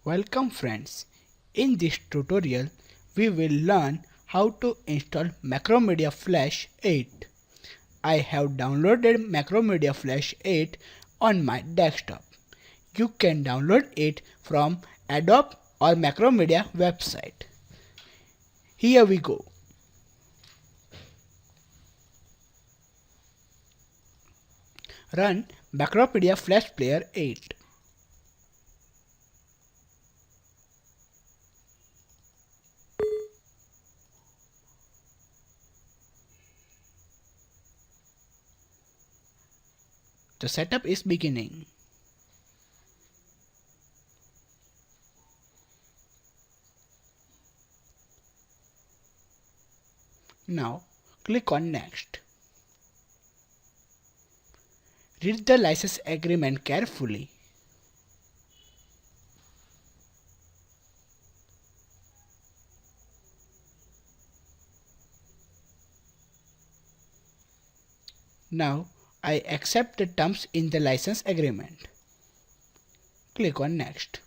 Welcome friends. In this tutorial we will learn how to install Macromedia Flash 8. I have downloaded Macromedia Flash 8 on my desktop. You can download it from Adobe or Macromedia website. Here we go. Run Macromedia Flash Player 8. The setup is beginning. Now click on Next. Read the license agreement carefully. Now I accept the terms in the license agreement. Click on Next.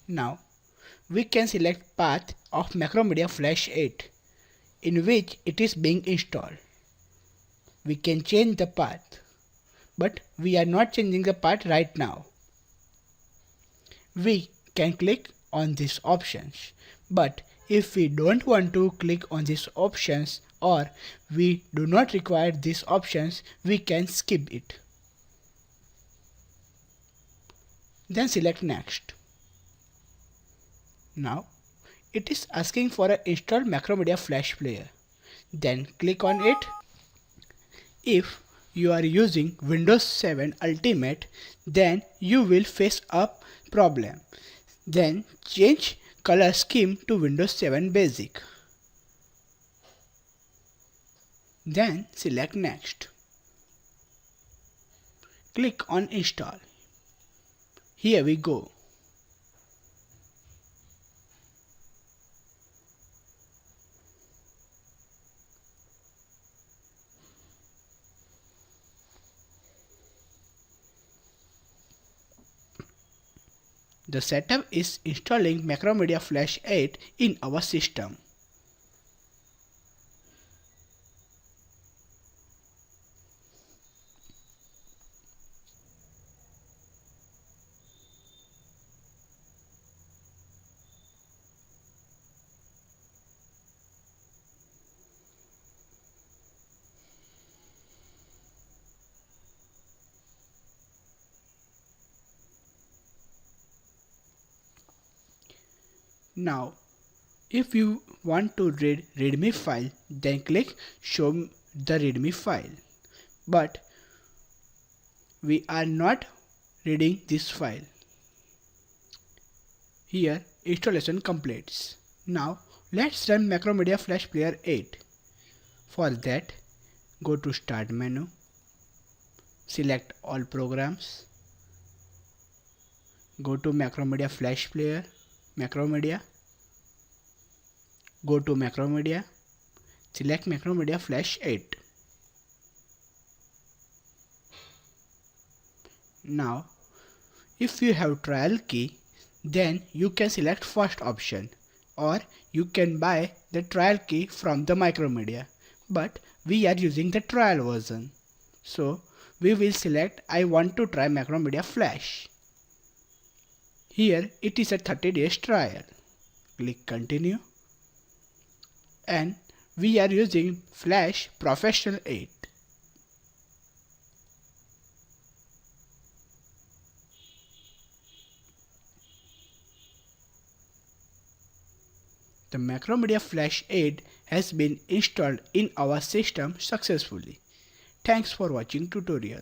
Now we can select path of Macromedia Flash 8 in which it is being installed. We can change the path, but we are not changing the path right now. We can click on these options, but if we don't want to click on these options or we do not require these options, we can skip it. Then select Next. Now it is asking for an install Macromedia Flash Player. Then click on it. If you are using Windows 7 Ultimate, then you will face a problem. Then change color scheme to Windows 7 Basic. Then select Next. Click on Install. Here we go. The setup is installing Macromedia Flash 8 in our system. Now, if you want to read README file, then click Show the README file. But we are not reading this file. Here, installation completes. Now, let's run Macromedia Flash Player 8. For that, go to Start menu, select all programs, go to Macromedia Flash Player, Macromedia, go to Macromedia, select Macromedia Flash 8. Now, if you have trial key, then you can select first option, or you can buy the trial key from the Macromedia, but we are using the trial version. So we will select I want to try Macromedia Flash. Here it is a 30 days trial. Click Continue. And we are using Flash Professional 8. The Macromedia Flash 8 has been installed in our system successfully. Thanks for watching tutorial.